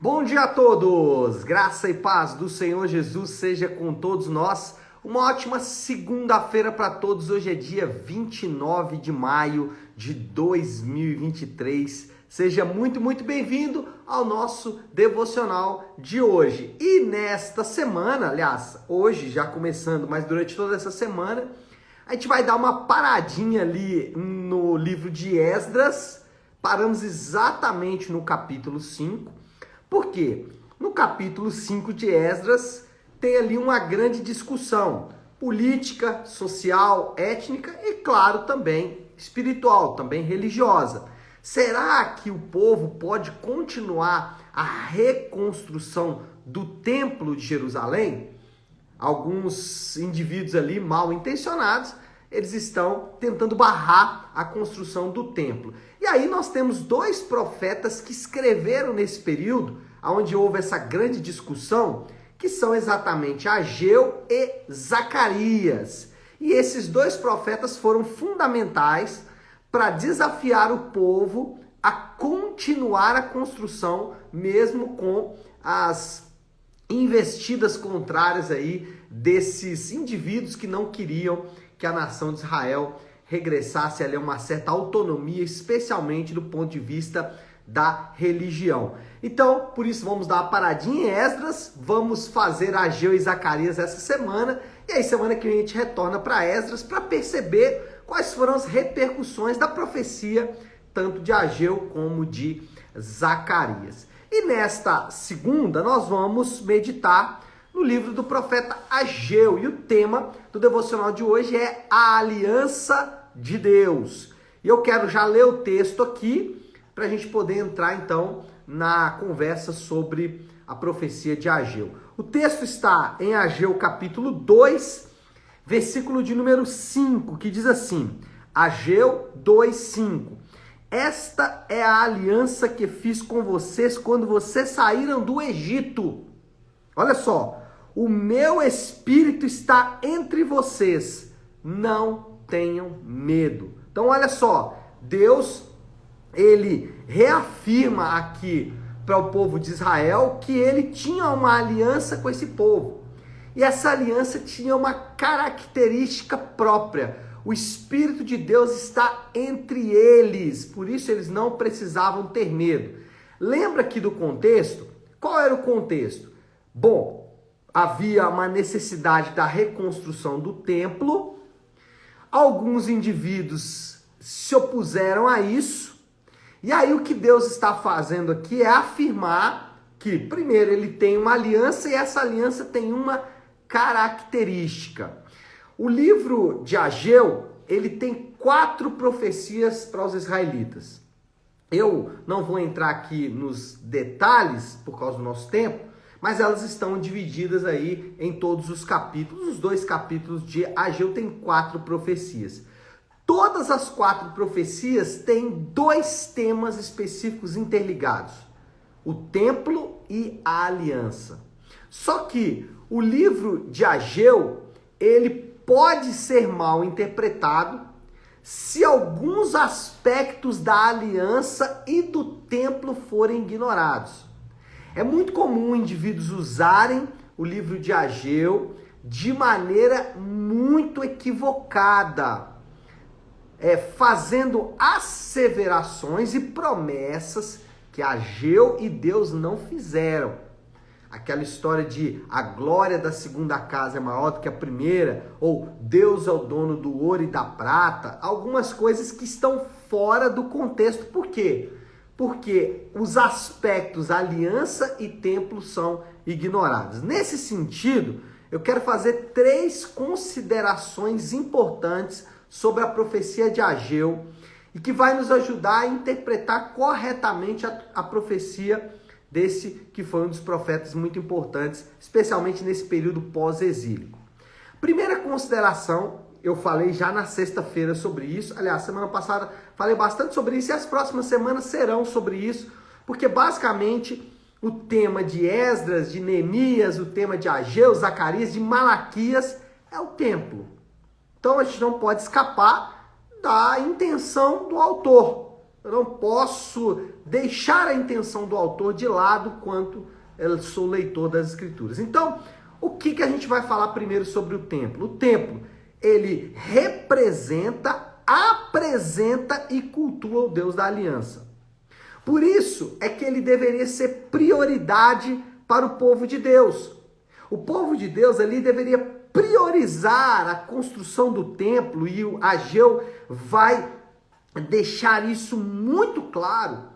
Bom dia a todos! Graça e paz do Senhor Jesus seja com todos nós. Uma ótima segunda-feira para todos. Hoje é dia 29 de maio de 2023. Seja muito bem-vindo ao nosso devocional de hoje. E nesta semana, aliás, hoje já começando, mas durante toda essa semana, a gente vai dar uma paradinha ali no livro de Esdras. Paramos exatamente no capítulo 5. Por quê? No capítulo 5 de Esdras tem ali uma grande discussão política, social, étnica e, claro, também espiritual, também religiosa. Será que o povo pode continuar a reconstrução do Templo de Jerusalém? Alguns indivíduos ali mal intencionados, eles estão tentando barrar a construção do templo. E aí nós temos dois profetas que escreveram nesse período, onde houve essa grande discussão, que são exatamente Ageu e Zacarias. E esses dois profetas foram fundamentais para desafiar o povo a continuar a construção, mesmo com as investidas contrárias aí desses indivíduos que não queriam que a nação de Israel regressasse ali a uma certa autonomia, especialmente do ponto de vista da religião. Então, por isso vamos dar uma paradinha em Esdras, vamos fazer Ageu e Zacarias essa semana, e aí semana que vem a gente retorna para Esdras para perceber quais foram as repercussões da profecia, tanto de Ageu como de Zacarias. E nesta segunda nós vamos meditar no livro do profeta Ageu, e o tema do devocional de hoje é a aliança de Deus. E eu quero já ler o texto aqui, para a gente poder entrar então na conversa sobre a profecia de Ageu. O texto está em Ageu capítulo 2, versículo de número 5, que diz assim, Ageu 2:5. Esta é a aliança que fiz com vocês quando vocês saíram do Egito. Olha só, o meu espírito está entre vocês, não tenham medo. Então olha só, Deus, ele reafirma aqui para o povo de Israel que ele tinha uma aliança com esse povo. E essa aliança tinha uma característica própria. O Espírito de Deus está entre eles, por isso eles não precisavam ter medo. Lembra aqui do contexto? Qual era o contexto? Bom, havia uma necessidade da reconstrução do templo, alguns indivíduos se opuseram a isso, e aí o que Deus está fazendo aqui é afirmar que, primeiro, ele tem uma aliança e essa aliança tem uma característica. O livro de Ageu, ele tem 4 profecias para os israelitas. Eu não vou entrar aqui nos detalhes por causa do nosso tempo, mas elas estão divididas aí em todos os capítulos. Os 2 capítulos de Ageu têm 4 profecias. Todas as 4 profecias têm 2 temas específicos interligados: o templo e a aliança. Só que o livro de Ageu, ele pode ser mal interpretado se alguns aspectos da aliança e do templo forem ignorados. É muito comum indivíduos usarem o livro de Ageu de maneira muito equivocada, fazendo asseverações e promessas que Ageu e Deus não fizeram. Aquela história de a glória da segunda casa é maior do que a primeira, ou Deus é o dono do ouro e da prata, algumas coisas que estão fora do contexto. Por quê? Porque os aspectos aliança e templo são ignorados. Nesse sentido, eu quero fazer 3 considerações importantes sobre a profecia de Ageu e que vai nos ajudar a interpretar corretamente a profecia desse que foi um dos profetas muito importantes, especialmente nesse período pós-exílico. Primeira consideração, eu falei já na sexta-feira sobre isso, aliás, semana passada falei bastante sobre isso e as próximas semanas serão sobre isso, porque basicamente o tema de Esdras, de Neemias, o tema de Ageu, Zacarias, de Malaquias é o templo. Então a gente não pode escapar da intenção do autor. Eu não posso deixar a intenção do autor de lado quanto eu sou leitor das Escrituras. Então, o que a gente vai falar primeiro sobre o templo? O templo, ele representa, apresenta e cultua o Deus da aliança. Por isso é que ele deveria ser prioridade para o povo de Deus. O povo de Deus ali deveria priorizar a construção do templo, e o Ageu vai deixar isso muito claro.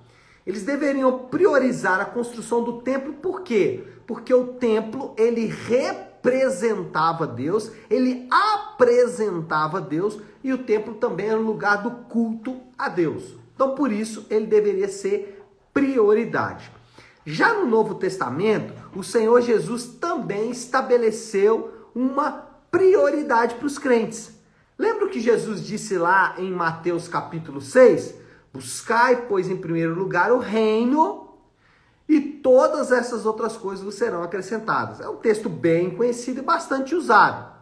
Eles deveriam priorizar a construção do templo, por quê? Porque o templo, ele representava Deus, ele apresentava Deus, e o templo também era o lugar do culto a Deus. Então, por isso, ele deveria ser prioridade. Já no Novo Testamento, o Senhor Jesus também estabeleceu uma prioridade para os crentes. Lembra o que Jesus disse lá em Mateus capítulo 6? Buscai, pois, em primeiro lugar o reino, e todas essas outras coisas vos serão acrescentadas. É um texto bem conhecido e bastante usado.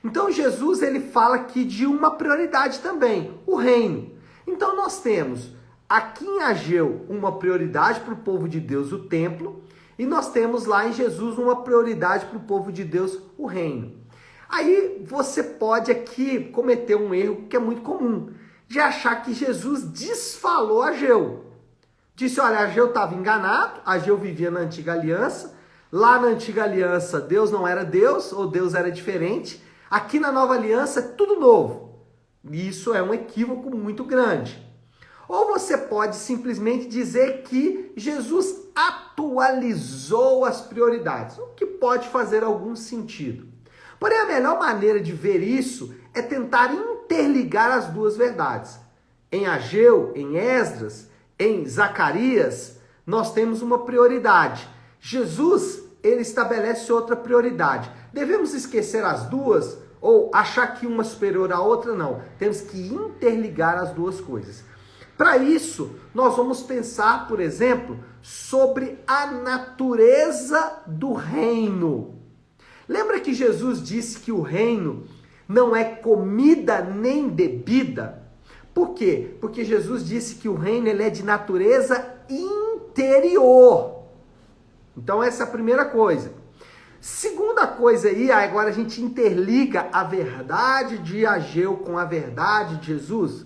Então Jesus, ele fala aqui de uma prioridade também, o reino. Então nós temos aqui em Ageu uma prioridade para o povo de Deus, o templo, e nós temos lá em Jesus uma prioridade para o povo de Deus, o reino. Aí você pode aqui cometer um erro que é muito comum, de achar que Jesus desfalou Ageu. Disse, olha, Ageu estava enganado, Ageu vivia na antiga aliança, lá na antiga aliança Deus não era Deus, ou Deus era diferente, aqui na nova aliança é tudo novo. E isso é um equívoco muito grande. Ou você pode simplesmente dizer que Jesus atualizou as prioridades, o que pode fazer algum sentido. Porém, a melhor maneira de ver isso é tentar interligar as duas verdades. Em Ageu, em Esdras, em Zacarias, nós temos uma prioridade. Jesus, ele estabelece outra prioridade. Devemos esquecer as duas ou achar que uma é superior à outra? Não. Temos que interligar as duas coisas. Para isso, nós vamos pensar, por exemplo, sobre a natureza do reino. Lembra que Jesus disse que o reino não é comida nem bebida? Por quê? Porque Jesus disse que o reino ele é de natureza interior. Então essa é a primeira coisa. Segunda coisa aí, agora a gente interliga a verdade de Ageu com a verdade de Jesus.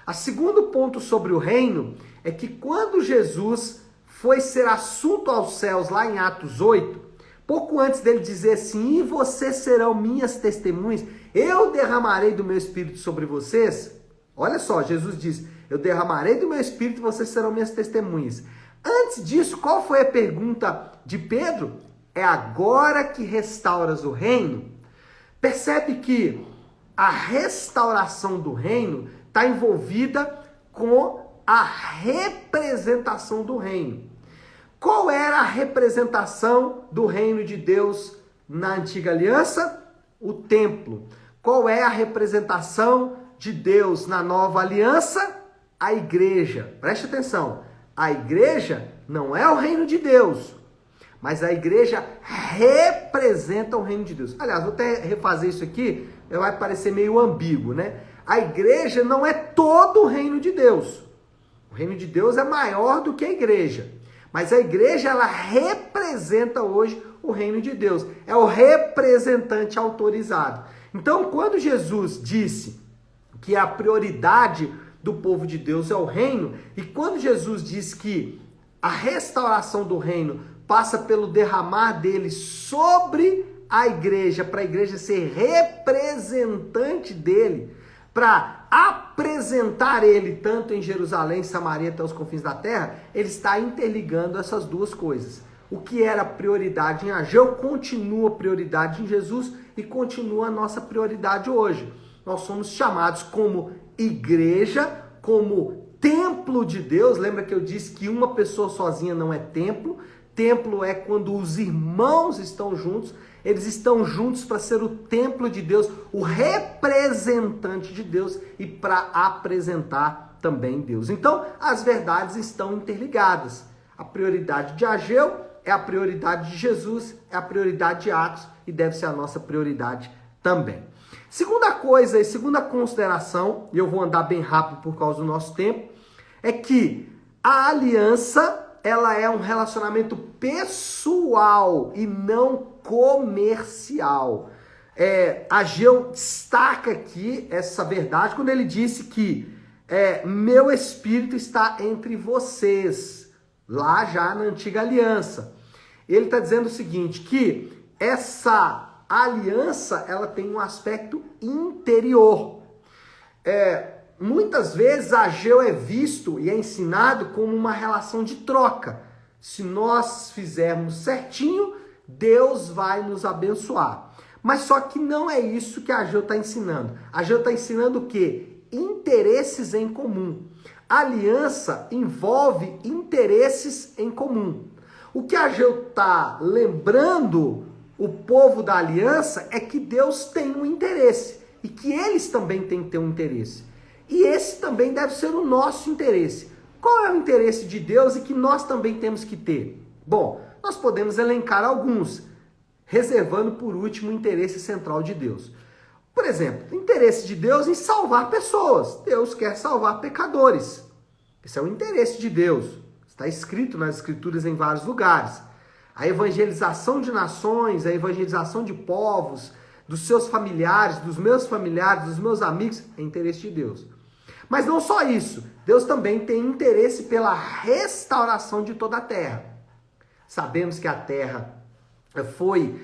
O segundo ponto sobre o reino é que quando Jesus foi ser assunto aos céus lá em Atos 8, pouco antes dele dizer assim, e vocês serão minhas testemunhas, eu derramarei do meu espírito sobre vocês. Olha só, Jesus diz, eu derramarei do meu espírito e vocês serão minhas testemunhas. Antes disso, qual foi a pergunta de Pedro? É agora que restauras o reino? Percebe que a restauração do reino está envolvida com a representação do reino. Qual era a representação do reino de Deus na antiga aliança? O templo. Qual é a representação de Deus na nova aliança? A igreja. Preste atenção. A igreja não é o reino de Deus, mas a igreja representa o reino de Deus. Aliás, vou até refazer isso aqui, vai parecer meio ambíguo, né? A igreja não é todo o reino de Deus. O reino de Deus é maior do que a igreja. Mas a igreja, ela representa hoje o reino de Deus. É o representante autorizado. Então, quando Jesus disse que a prioridade do povo de Deus é o reino, e quando Jesus diz que a restauração do reino passa pelo derramar dele sobre a igreja, para a igreja ser representante dele, para apresentar ele tanto em Jerusalém, Samaria, até os confins da terra, ele está interligando essas duas coisas. O que era prioridade em Ageu continua prioridade em Jesus e continua a nossa prioridade hoje. Nós somos chamados como igreja, como templo de Deus. Lembra que eu disse que uma pessoa sozinha não é templo? Templo é quando os irmãos estão juntos. Eles estão juntos para ser o templo de Deus, o representante de Deus e para apresentar também Deus. Então, as verdades estão interligadas. A prioridade de Ageu é a prioridade de Jesus, é a prioridade de Atos e deve ser a nossa prioridade também. Segunda coisa e segunda consideração, e eu vou andar bem rápido por causa do nosso tempo, é que A aliança, ela é um relacionamento pessoal e não comercial. Ageu destaca aqui essa verdade quando ele disse que meu espírito está entre vocês, lá já na antiga aliança. Ele está dizendo o seguinte, que essa aliança, ela tem um aspecto interior. Muitas vezes Ageu é visto e é ensinado como uma relação de troca. Se nós fizermos certinho, Deus vai nos abençoar. Mas só que não é isso que Ageu está ensinando. Ageu está ensinando o quê? Interesses em comum. Aliança envolve interesses em comum. O que Ageu está lembrando o povo da aliança é que Deus tem um interesse e que eles também têm que ter um interesse. E esse também deve ser o nosso interesse. Qual é o interesse de Deus e que nós também temos que ter? Bom, nós podemos elencar alguns, reservando por último o interesse central de Deus. Por exemplo, o interesse de Deus em salvar pessoas. Deus quer salvar pecadores. Esse é o interesse de Deus. Está escrito nas Escrituras em vários lugares. A evangelização de nações, a evangelização de povos, dos seus familiares, dos meus amigos, é interesse de Deus. Mas não só isso, Deus também tem interesse pela restauração de toda a terra. Sabemos que a terra foi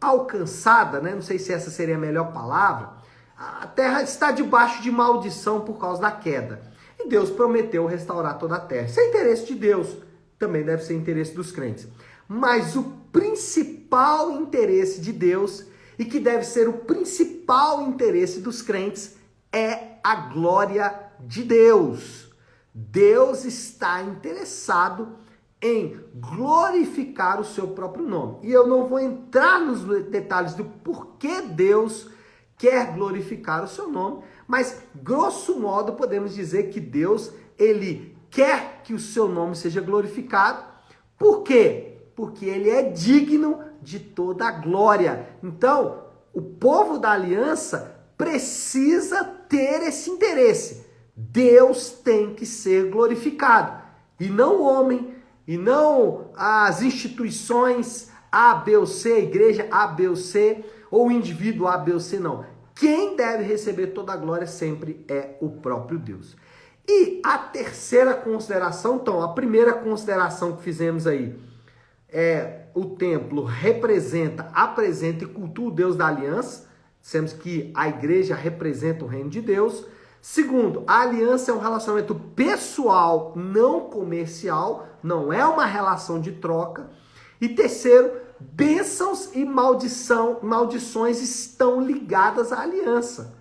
alcançada, né? Não sei se essa seria a melhor palavra. A terra está debaixo de maldição por causa da queda. E Deus prometeu restaurar toda a terra. Isso é interesse de Deus, também deve ser interesse dos crentes. Mas o principal interesse de Deus, e que deve ser o principal interesse dos crentes, é a glória de Deus. Deus está interessado em glorificar o seu próprio nome. E eu não vou entrar nos detalhes do porquê Deus quer glorificar o seu nome, mas grosso modo podemos dizer que Deus, ele quer que o seu nome seja glorificado. Por quê? Porque ele é digno de toda a glória. Então, o povo da aliança precisa ter esse interesse. Deus tem que ser glorificado. E não o homem, e não as instituições A, B ou C, a igreja A, B ou C, ou o indivíduo A, B ou C, não. Quem deve receber toda a glória sempre é o próprio Deus. E a terceira consideração, então, a primeira consideração que fizemos aí, o templo apresenta e cultua o Deus da aliança. Dissemos que a igreja representa o reino de Deus. Segundo, a aliança é um relacionamento pessoal, não comercial, não é uma relação de troca. E terceiro, bênçãos e maldições estão ligadas à aliança.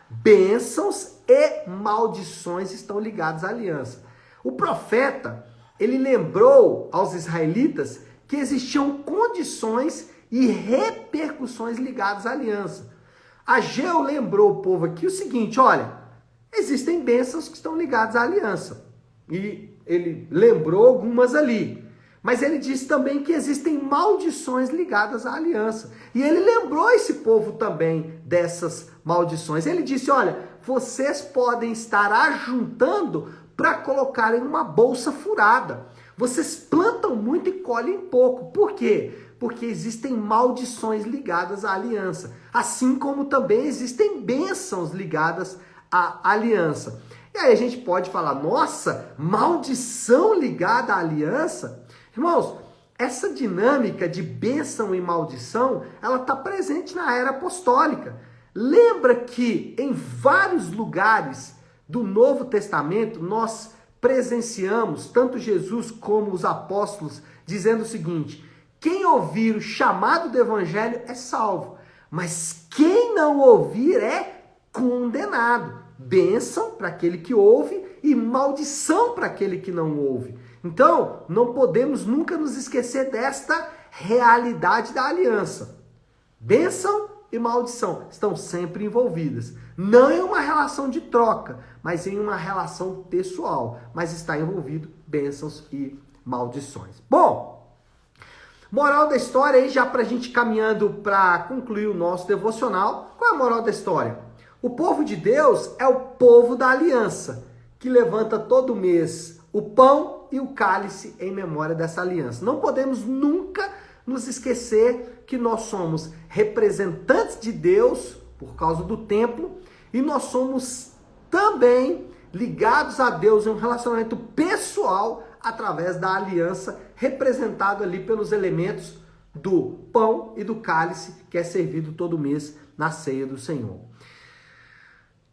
Bênçãos e maldições estão ligadas à aliança. O profeta, ele lembrou aos israelitas que existiam condições e repercussões ligadas à aliança. Ageu lembrou o povo aqui o seguinte, olha, existem bênçãos que estão ligadas à aliança. E ele lembrou algumas ali. Mas ele disse também que existem maldições ligadas à aliança. E ele lembrou esse povo também dessas maldições. Ele disse, olha, vocês podem estar ajuntando para colocar em uma bolsa furada. Vocês plantam muito e colhem pouco. Por quê? Porque existem maldições ligadas à aliança. Assim como também existem bênçãos ligadas à aliança. E aí a gente pode falar, nossa, maldição ligada à aliança? Irmãos, essa dinâmica de bênção e maldição, ela está presente na era apostólica. Lembra que em vários lugares do Novo Testamento nós presenciamos, tanto Jesus como os apóstolos, dizendo o seguinte, quem ouvir o chamado do evangelho é salvo, mas quem não ouvir é condenado. Bênção para aquele que ouve e maldição para aquele que não ouve. Então, não podemos nunca nos esquecer desta realidade da aliança. Bênção e maldição estão sempre envolvidas. Não em uma relação de troca, mas em uma relação pessoal. Mas está envolvido bênçãos e maldições. Bom, moral da história aí, já para a gente caminhando para concluir o nosso devocional. Qual é a moral da história? O povo de Deus é o povo da aliança. que levanta todo mês o pão e o cálice em memória dessa aliança. Não podemos nunca nos esquecer que nós somos representantes de Deus por causa do templo e nós somos também ligados a Deus em um relacionamento pessoal através da aliança, representado ali pelos elementos do pão e do cálice que é servido todo mês na ceia do Senhor.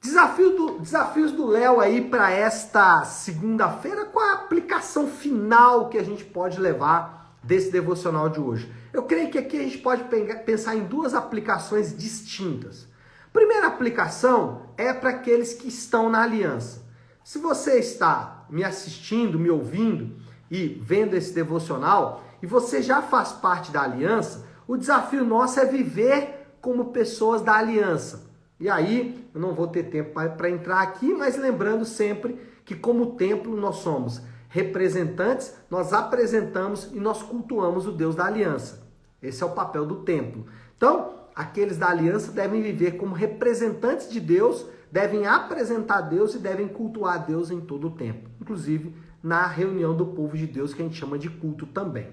Desafios do Léo aí para esta segunda-feira, qual a aplicação final que a gente pode levar desse devocional de hoje? Eu creio que aqui a gente pode pensar em duas aplicações distintas. Primeira aplicação é para aqueles que estão na aliança. Se você está me assistindo, me ouvindo e vendo esse devocional e você já faz parte da aliança, o desafio nosso é viver como pessoas da aliança. E aí, eu não vou ter tempo para entrar aqui, mas lembrando sempre que como templo nós somos representantes, nós apresentamos e nós cultuamos o Deus da aliança. Esse é o papel do templo. Então, aqueles da aliança devem viver como representantes de Deus, devem apresentar Deus e devem cultuar Deus em todo o tempo. Inclusive, na reunião do povo de Deus, que a gente chama de culto também.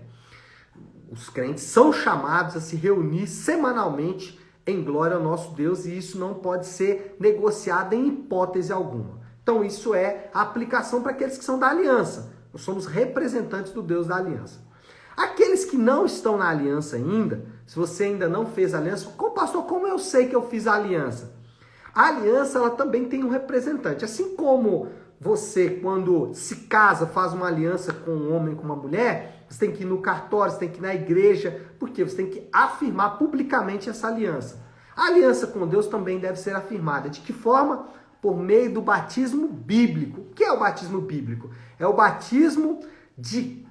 Os crentes são chamados a se reunir semanalmente em glória ao nosso Deus, e isso não pode ser negociado em hipótese alguma. Então isso é a aplicação para aqueles que são da aliança. Nós somos representantes do Deus da aliança. Aqueles que não estão na aliança ainda, se você ainda não fez a aliança, pastor, como eu sei que eu fiz a aliança? A aliança, ela também tem um representante. Assim como você, quando se casa, faz uma aliança com um homem, com uma mulher, você tem que ir no cartório, você tem que ir na igreja, porque você tem que afirmar publicamente essa aliança. A aliança com Deus também deve ser afirmada. De que forma? Por meio do batismo bíblico. O que é o batismo bíblico? É o batismo de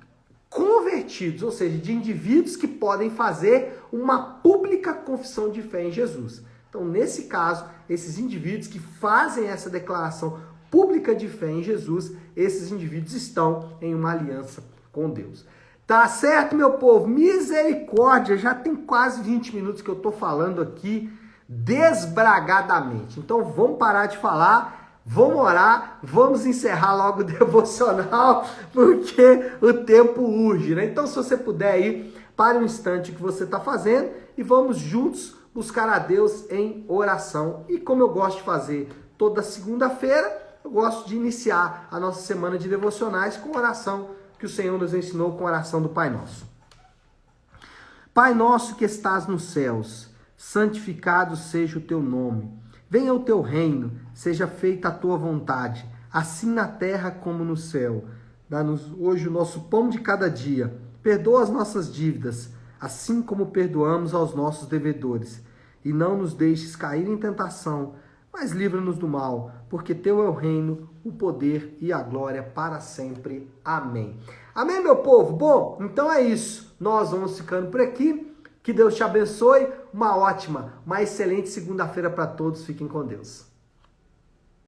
convertidos, ou seja, de indivíduos que podem fazer uma pública confissão de fé em Jesus. Então, nesse caso, esses indivíduos que fazem essa declaração pública de fé em Jesus, esses indivíduos estão em uma aliança com Deus. Tá certo, meu povo? Misericórdia! Já tem quase 20 minutos que eu estou falando aqui desbragadamente. Então vamos parar de falar, vamos orar, vamos encerrar logo o devocional, porque o tempo urge, né? Então se você puder ir, pare um instante o que você está fazendo e vamos juntos buscar a Deus em oração. E como eu gosto de fazer toda segunda-feira, eu gosto de iniciar a nossa semana de devocionais com oração que o Senhor nos ensinou, com a oração do Pai Nosso. Pai nosso que estás nos céus, santificado seja o teu nome. Venha o teu reino, seja feita a tua vontade, assim na terra como no céu. Dá-nos hoje o nosso pão de cada dia. Perdoa as nossas dívidas, assim como perdoamos aos nossos devedores. E não nos deixes cair em tentação, mas livra-nos do mal, porque teu é o reino, o poder e a glória para sempre. Amém. Amém, meu povo? Bom, então é isso. Nós vamos ficando por aqui. Que Deus te abençoe. Uma ótima, uma excelente segunda-feira para todos. Fiquem com Deus.